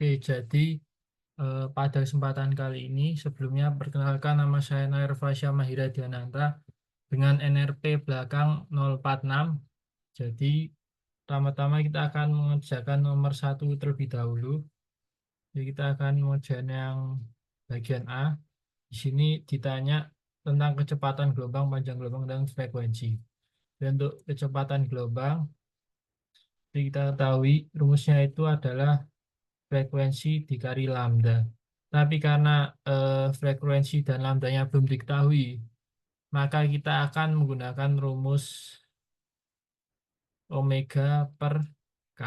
Oke, jadi pada kesempatan kali ini sebelumnya perkenalkan nama saya Nair Fasya Mahira Diananta dengan NRP belakang 046. Jadi pertama-tama kita akan mengerjakan nomor satu terlebih dahulu. Jadi kita akan mengerjakan yang bagian A. Di sini ditanya tentang kecepatan gelombang, panjang gelombang, dan frekuensi. Dan untuk kecepatan gelombang, jadi kita ketahui rumusnya itu adalah frekuensi dikali lambda. Tapi karena frekuensi dan lambdanya belum diketahui, maka kita akan menggunakan rumus omega per K.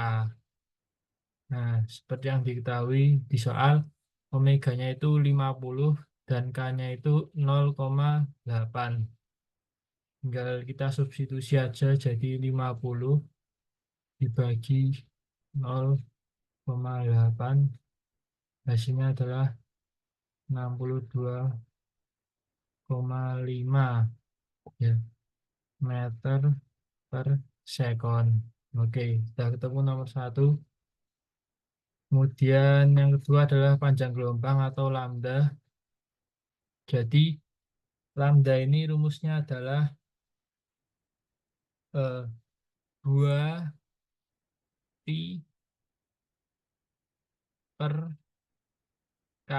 Nah, seperti yang diketahui di soal, omeganya itu 50 dan K-nya itu 0,8. Tinggal kita substitusi aja jadi 50 dibagi 0,8. Hasilnya adalah 62,5 ya, meter per sekon. Oke, sudah ketemu nomor satu. Kemudian yang kedua adalah panjang gelombang atau lambda. Jadi lambda ini rumusnya adalah 2 pi per K.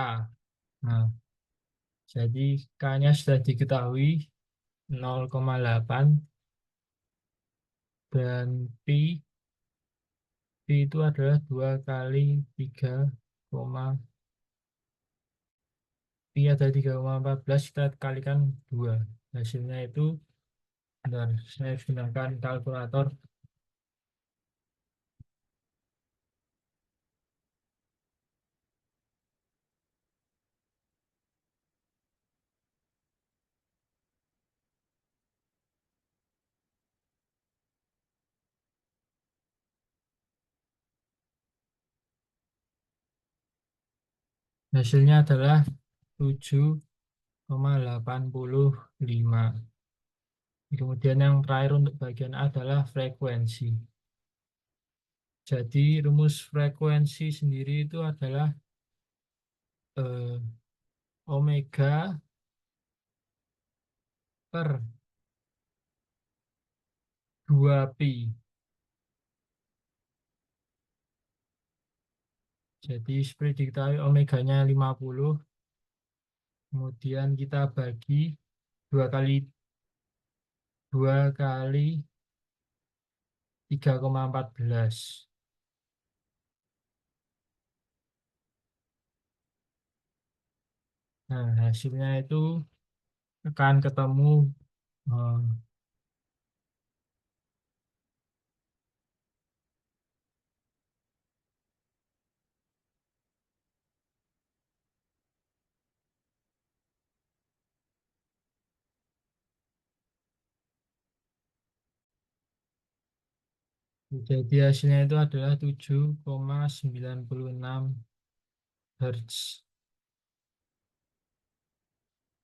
Nah, jadi K-nya sudah diketahui 0,8 dan pi itu adalah 2 kali 3, pi ada 3,14, kita kalikan 2. Hasilnya itu, bentar, saya gunakan kalkulator. Hasilnya adalah 7,85. Kemudian yang terakhir untuk bagian A adalah frekuensi. Jadi rumus frekuensi sendiri itu adalah eh, omega per 2 pi. Jadi seperti diketahui omeganya 50, kemudian kita bagi 2 kali 3,14. Nah, hasilnya itu akan ketemu eh, jadi hasilnya itu adalah 7,96 Hertz.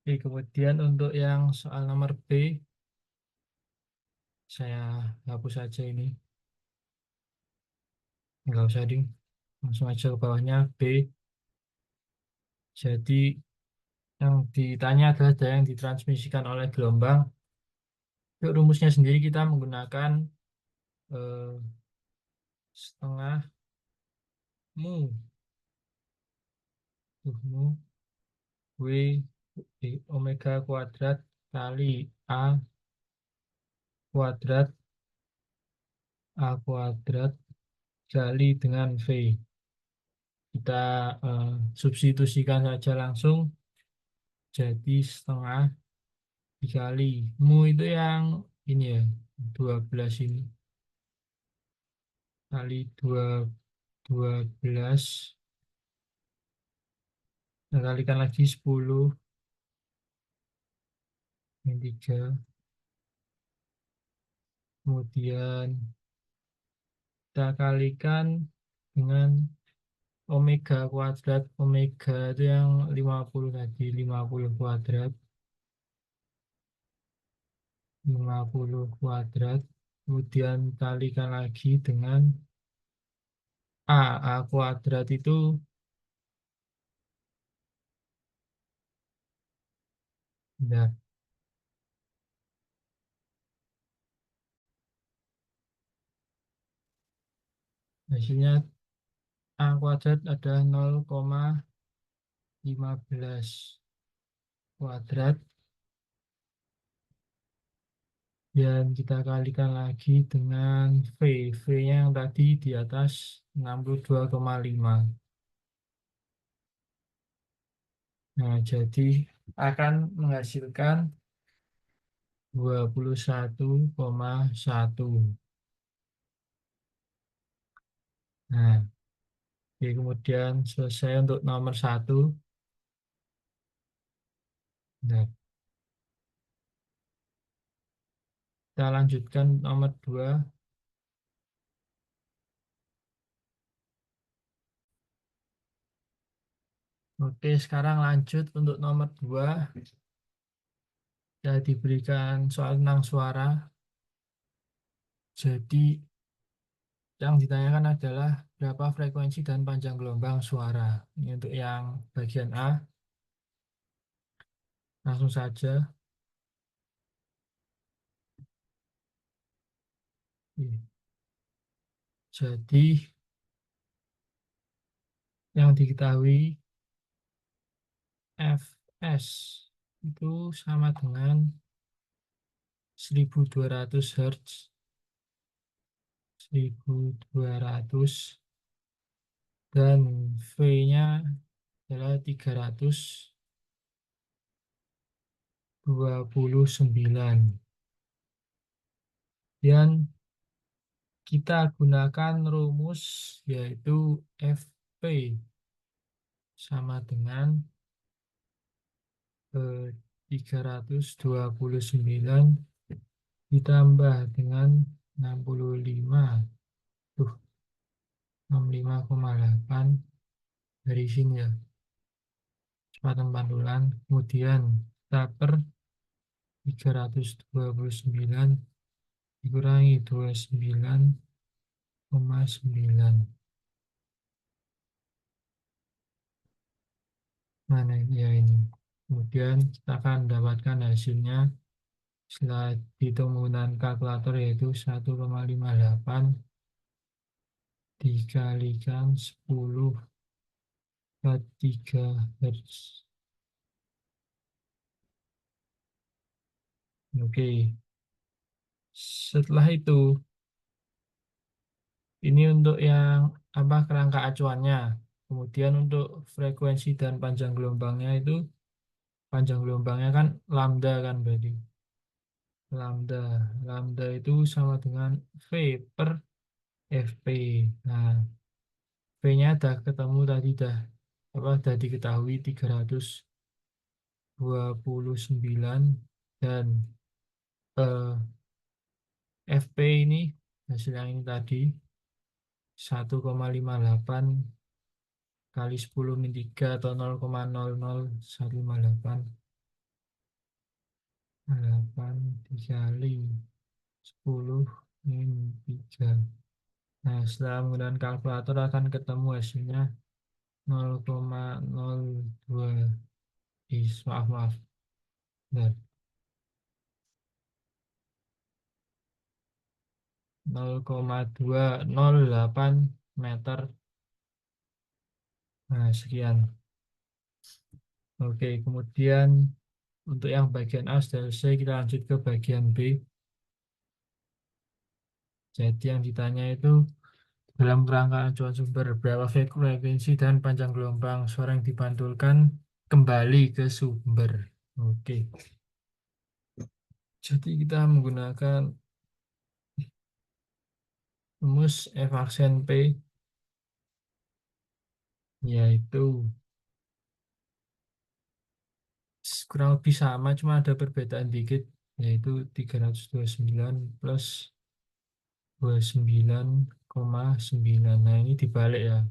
Oke, kemudian untuk yang soal nomor B, saya hapus saja ini. Enggak usah ding. Langsung aja ke bawahnya B. Jadi yang ditanya adalah daya yang ditransmisikan oleh gelombang. Untuk rumusnya sendiri kita menggunakan eh, setengah mu. Mu W omega kuadrat kali A kuadrat kali dengan V. Kita substitusikan saja langsung, jadi setengah dikali mu itu yang ini ya, 12 ini kali 12, kita kalikan lagi 10 yang 3, kemudian kita kalikan dengan omega kuadrat. Omega itu yang 50 tadi, 50 kuadrat, 50 kuadrat, kemudian kalikan lagi dengan A kuadrat itu, ya, hasilnya A kuadrat adalah 0,15 kuadrat, dan kita kalikan lagi dengan V. V-nya yang tadi di atas 62,5. Nah, jadi akan menghasilkan 21,1. Nah, oke, kemudian selesai untuk nomor satu. Nah, kita lanjutkan nomor dua. Oke, sekarang lanjut untuk nomor dua. Ya, diberikan soal tentang suara. Jadi, yang ditanyakan adalah berapa frekuensi dan panjang gelombang suara. Ini untuk yang bagian A. Langsung saja. Jadi, yang diketahui Fs itu sama dengan 1200 Hz. 1200, dan V-nya adalah 329. Dan kita gunakan rumus yaitu Fp sama dengan 329 ditambah dengan 65. Tuh, 65,8 dari sini ya. Kecepatan pantulan. Kemudian kita per 329 dikurangi 29,9. Mana ya ini. Kemudian kita akan mendapatkan hasilnya setelah dihitung menggunakan kalkulator, yaitu 1,58 dikalikan 10 per 3 Hz. Oke, setelah itu ini untuk yang apa, kerangka acuannya. Kemudian untuk frekuensi dan panjang gelombangnya itu, panjang gelombangnya kan lambda kan berarti. Lambda, lambda itu sama dengan V per Fp. Nah, V-nya udah ketemu tadi, dah apa, udah diketahui 329, dan eh, Fp ini hasil yang ini tadi 1,58 kali 10 min 3 atau 0,00158. 8 dikali 10 min 3. Nah, setelah menggunakan kalkulator akan ketemu hasilnya 0,02. Maaf, maaf. Nah, 0,208 meter. Nah, sekian. Oke, kemudian untuk yang bagian A sudah selesai, kita lanjut ke bagian B. Jadi yang ditanya itu, dalam kerangka acuan sumber, berapa frekuensi dan panjang gelombang suara yang dipantulkan kembali ke sumber. Oke, jadi kita menggunakan rumus F aksen P, yaitu kurang lebih sama, cuma ada perbedaan dikit, yaitu 329 plus 29,9. Nah, ini dibalik ya.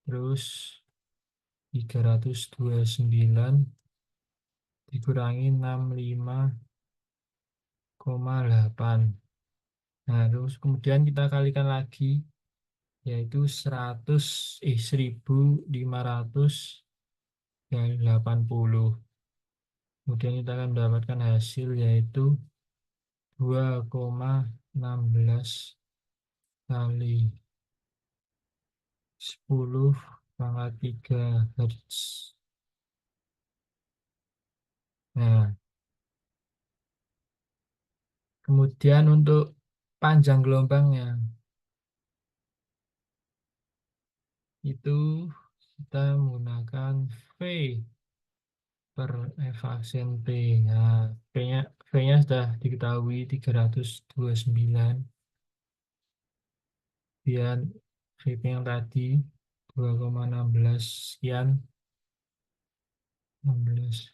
Terus 329 dikurangi 65,8. Nah, terus kemudian kita kalikan lagi yaitu 1580. Kemudian kita akan mendapatkan hasil yaitu 2,16 kali 10 pangkat 3 Hz. Nah, kemudian untuk panjang gelombangnya itu kita menggunakan V per Eva Cent P. Nah, V-nya sudah diketahui 329. Kemudian VP yang tadi 2,16 sekian, 16.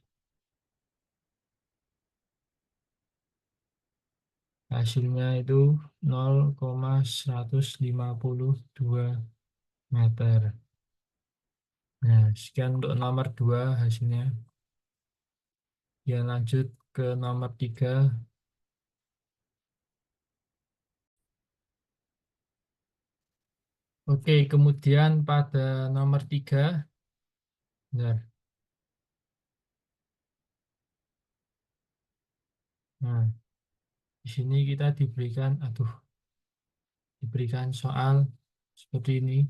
Hasilnya itu 0,152 meter. Nah, sekian untuk nomor 2 hasilnya. Ya, lanjut ke nomor 3. Oke, kemudian pada nomor 3, benar. Nah, di sini kita diberikan soal seperti ini.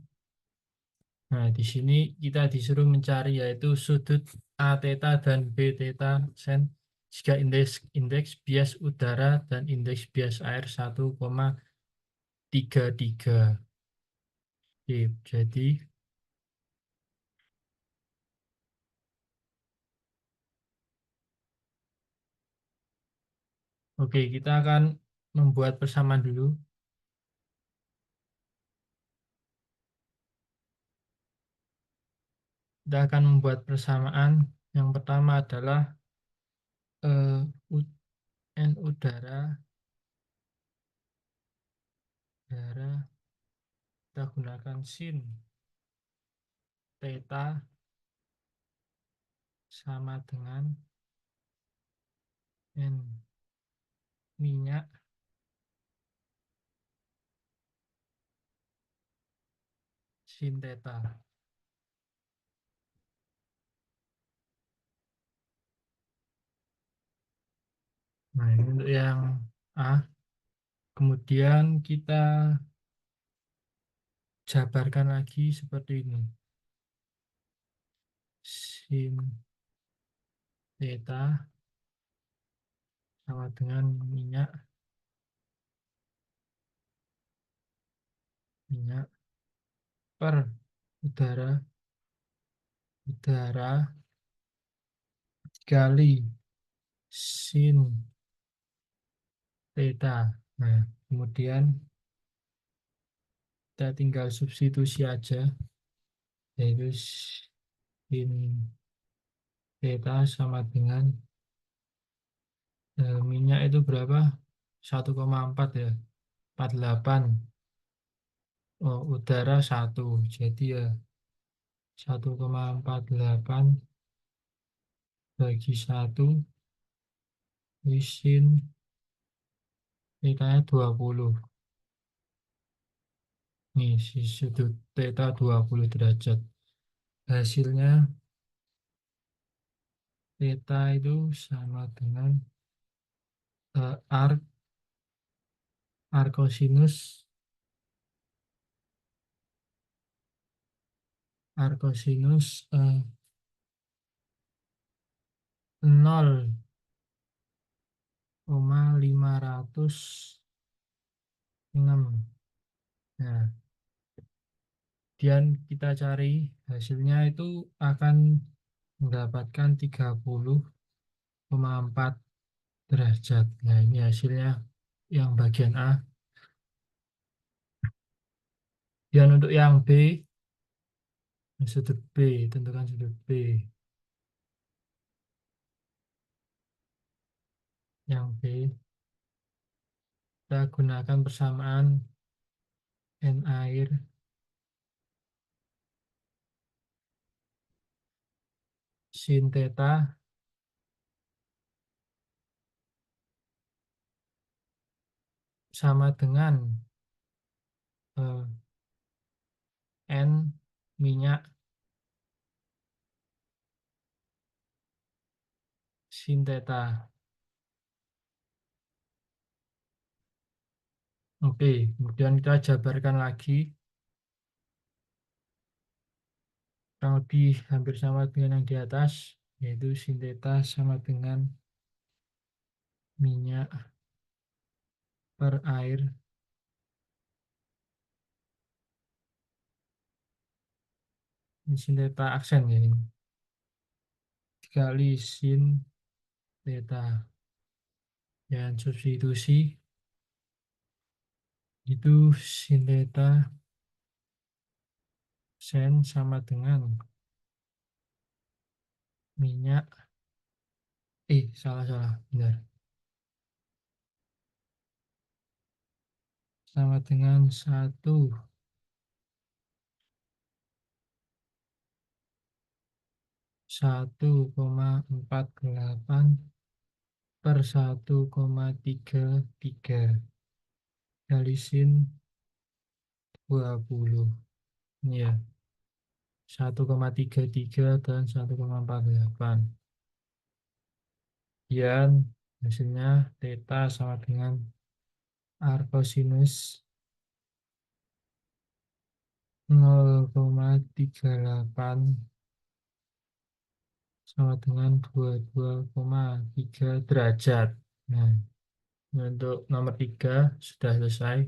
Nah, di sini kita disuruh mencari yaitu sudut A theta dan B theta sen jika indeks bias udara dan indeks bias air 1,33. Oke, kita akan membuat persamaan dulu. Kita akan membuat persamaan. Yang pertama adalah eh, N udara kita gunakan sin theta sama dengan N minyak sin theta. Nah, ini untuk yang A. Kemudian kita jabarkan lagi seperti ini. Sin theta sama dengan minyak per udara udara kali sin theta. Nah, kemudian kita tinggal substitusi aja, yaitu sin theta sama dengan minyak itu berapa? 1,4 ya, 48. Oh, udara 1, jadi ya 1,48 bagi 1 sin theta 20. Nih, si sudut theta 20 derajat. Hasilnya theta itu sama dengan arc arcosinus 0,506. Nah, kemudian kita cari hasilnya itu akan mendapatkan 30,4 derajat. Nah, ini hasilnya yang bagian A. Dan untuk yang B, sudut B, tentukan sudut B. Yang B, kita gunakan persamaan N air sin theta sama dengan minyak sin theta. Oke, kemudian kita jabarkan lagi, kurang lebih hampir sama dengan yang di atas, yaitu sin theta sama dengan minyak per air ini sin theta aksen ya ini, dikali sin theta. Dan substitusi itu sin theta sen sama dengan minyak, salah benar, sama dengan 1,48 per 1,33 kali sin 20. Ini ya, 1,33 dan 1,48. Kemudian hasilnya theta sama dengan arcosinus 0,38 sama dengan 22,3 derajat. Nah, untuk nomor 3 sudah selesai.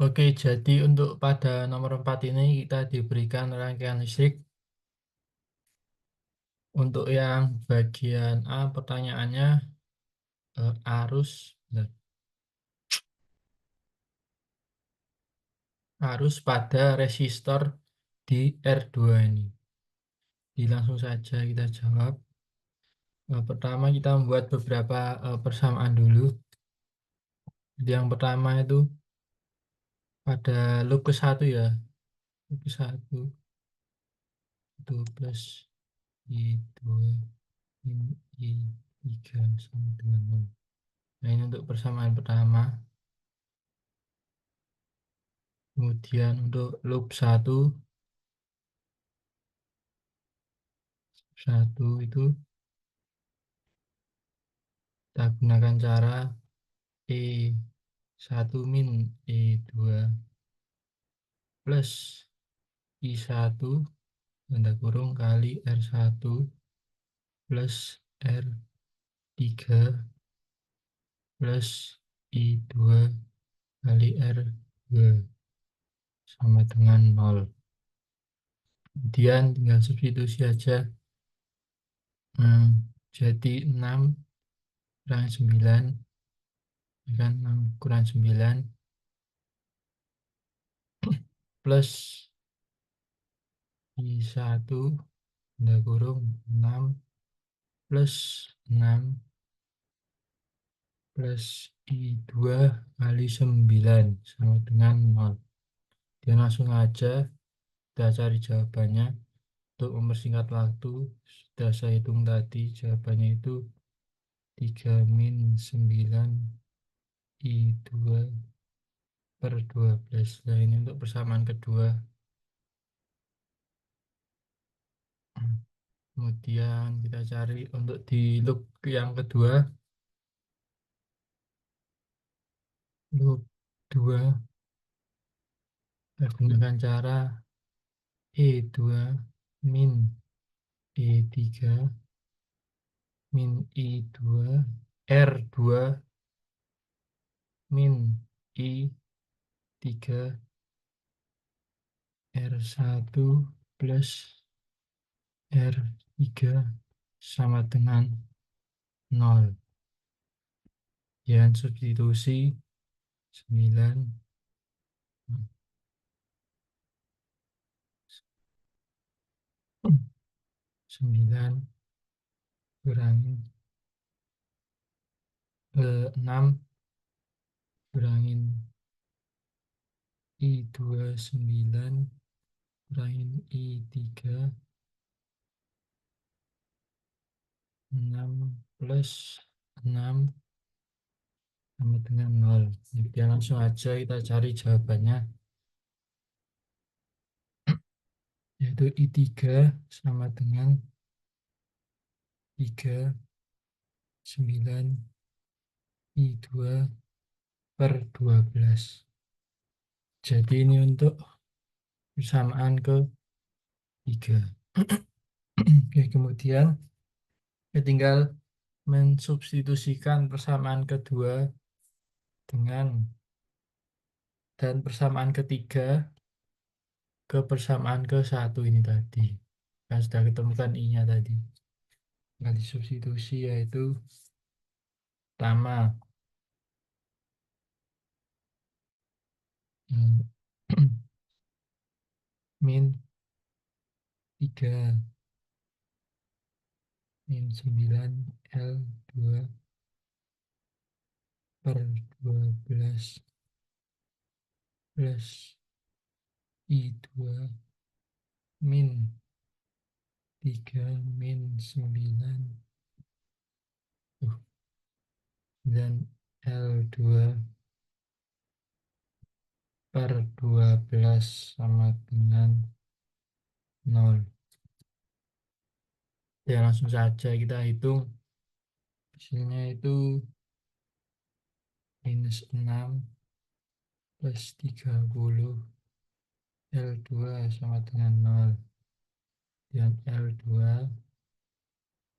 Oke, jadi untuk pada nomor 4 ini kita diberikan rangkaian listrik. Untuk yang bagian A, pertanyaannya arus, nah, arus pada resistor di R2 ini. Jadi langsung saja kita jawab. Pertama kita membuat beberapa persamaan dulu. Jadi yang pertama itu pada loop ke-1 ya. Loop ke-1 itu plus I2 min I3 sama dengan 0. Nah ini untuk persamaan pertama. Kemudian untuk loop 1 itu kita gunakan cara E1 min E2 plus I1 tanda kurung kali R1 plus R3 plus I2 kali R2 sama dengan 0. Kemudian tinggal substitusi aja. Jadi 6 kurang 9, ya kan, 6 kurang 9 plus I1 tanda kurung 6 plus 6 plus I2 kali 9 sama dengan 0. Dia langsung aja kita cari jawabannya. Untuk mempersingkat waktu, sudah saya hitung tadi, jawabannya itu 3 min 9 I2 per 12. Nah ini untuk persamaan kedua. Kemudian kita cari untuk di loop yang kedua. Loop 2 kita gunakan cara E2 min E3 min I2 R2 min I3 R1 plus R3 sama dengan 0. Dan substitusi 9 9 kurangin 6 kurangin I2 9 kurangin I3 6 plus 6 sama dengan 0. Jadi langsung aja kita cari jawabannya, yaitu I3 sama dengan 39 I2 per 12. Jadi ini untuk persamaan ketiga. Oke, kemudian kita tinggal mensubstitusikan persamaan kedua dengan dan persamaan ketiga ke persamaan ke satu ini tadi. Kan sudah ketemukan I-nya tadi. Tinggal disubstitusi, yaitu pertama hmm, min 3 min 9 L2 per 12 plus I2 min 3 min 9 dan L2 per 12 sama dengan 0. Ya, langsung saja kita hitung. Hasilnya itu minus 6 plus 30 L2 sama dengan 0. Dan L2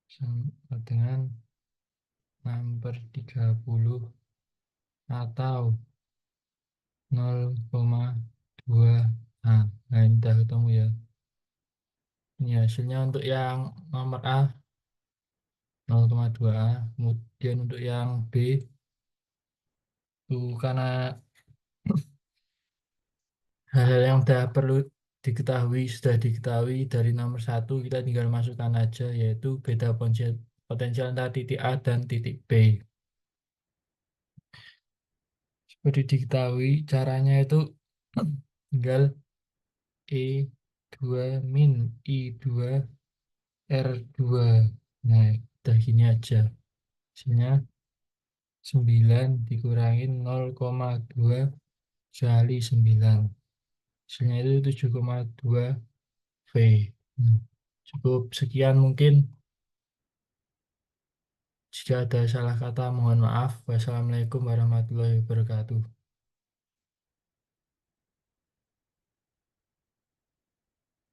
sama dengan 6 per 30 atau 0,2 A. Nah, ini udah ketemu ya. Ini hasilnya untuk yang nomor A 0,2 A. Kemudian untuk yang B itu karena hal-hal yang sudah perlu diketahui sudah diketahui dari nomor satu, kita tinggal masukkan aja, yaitu beda potensial antara titik A dan titik B. Seperti diketahui caranya itu tinggal E2 min I2 R2. Nah, udah gini aja. Hasilnya 9 dikurangin 0,2 kali 9. Hasilnya itu 7,2 V. Hmm. Cukup sekian mungkin. Jika ada salah kata, mohon maaf. Wassalamualaikum warahmatullahi wabarakatuh.